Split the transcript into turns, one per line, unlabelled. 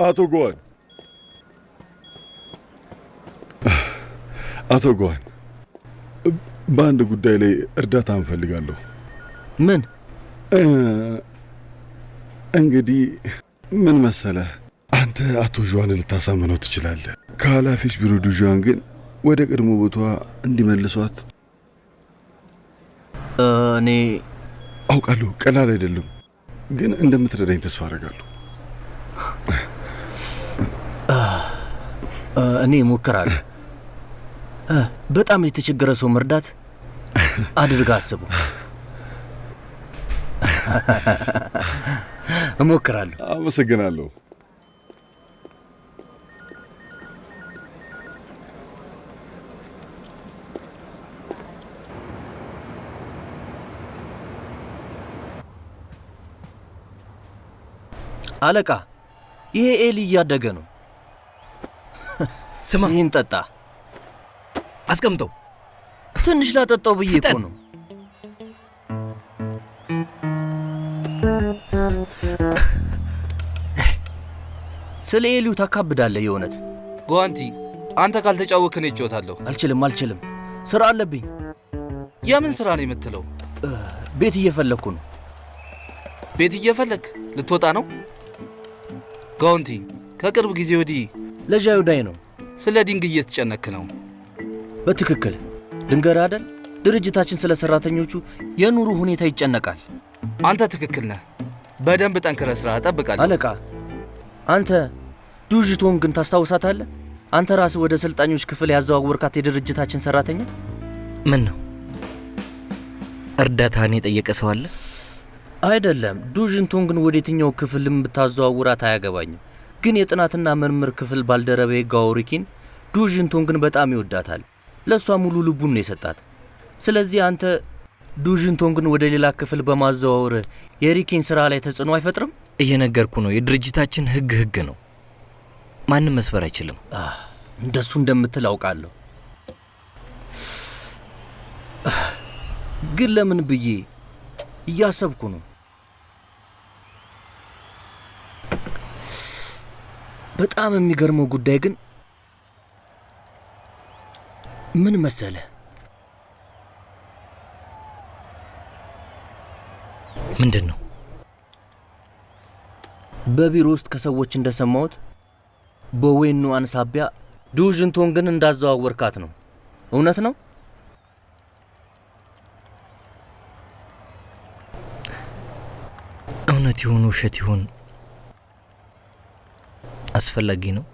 አቶ ጓን በአንድ ጉዳይ ላይ እርዳታ እንፈልጋለሁ።
ምን?
እንግዲህ ምን መሰለህ፣ አንተ አቶ ዥዋን ልታሳምነው ትችላለህ። ከኃላፊዎች ቢሮ ዱዣን ግን ወደ ቀድሞ ቦታዋ እንዲመልሷት
እኔ
አውቃለሁ። ቀላል አይደለም፣ ግን እንደምትረዳኝ ተስፋ አደርጋለሁ።
እኔ እሞክራለሁ። በጣም የተቸገረ ሰው መርዳት አድርጋ አስቡ። እሞክራለሁ።
አመሰግናለሁ።
አለቃ፣ ይሄ ኤሊ እያደገ ነው።
ስማ፣
ይህን ጠጣ።
አስቀምጠው።
ትንሽ ላጠጣው ብዬ እኮ ነው። ስለ ኤሊው ታካብዳለህ የእውነት።
ጓንቲ፣ አንተ ካልተጫወክ እኔ እጫወታለሁ።
አልችልም። ስራ አለብኝ።
የምን ስራ ነው የምትለው?
ቤት እየፈለግኩ ነው።
ቤት እየፈለግ ልትወጣ ነው? ጓንቲ፣ ከቅርብ ጊዜ ወዲህ
ለዣዩዳይ ነው።
ስለ ዲንግ እየተጨነክ ነው።
በትክክል ልንገርህ አይደል፣ ድርጅታችን ስለ ሰራተኞቹ የኑሮ ሁኔታ ይጨነቃል።
አንተ ትክክል ነህ። በደንብ ጠንክረህ ስራ። እጠብቃለሁ።
አለቃ፣ አንተ ዱዥቶን ግን ታስታውሳታለህ? አንተ ራስህ ወደ ሰልጣኞች ክፍል ያዘዋወርካት የድርጅታችን ሰራተኛ።
ምን ነው እርዳታን የጠየቀ ሰው አለ?
አይደለም፣ ዱዥንቶን ግን ወደ የትኛው ክፍልም ብታዘዋውራት አያገባኝም። ግን የጥናትና ምርምር ክፍል ባልደረባዬ ጋውሪኪን ዱዥንቶን ግን በጣም ይወዳታል። ለእሷ ሙሉ ልቡን ነው የሰጣት። ስለዚህ አንተ ዱዥንቶን ግን ወደ ሌላ ክፍል በማዘዋወር የሪኪን ስራ ላይ ተጽዕኖ አይፈጥርም?
እየነገርኩ ነው። የድርጅታችን ህግ ነው። ማንም መስበር አይችልም።
እንደሱ እንደምትል አውቃለሁ። ግን ለምን ብዬ እያሰብኩ ነው። በጣም የሚገርመው ጉዳይ ግን ምን መሰለ?
ምንድን ነው?
በቢሮ ውስጥ ከሰዎች እንደሰማሁት በዌኑአን ሳቢያ ዱዥንቶን ግን እንዳዘዋወርካት ነው። እውነት ነው?
እውነት ይሁን ውሸት ይሁን አስፈላጊ ነው?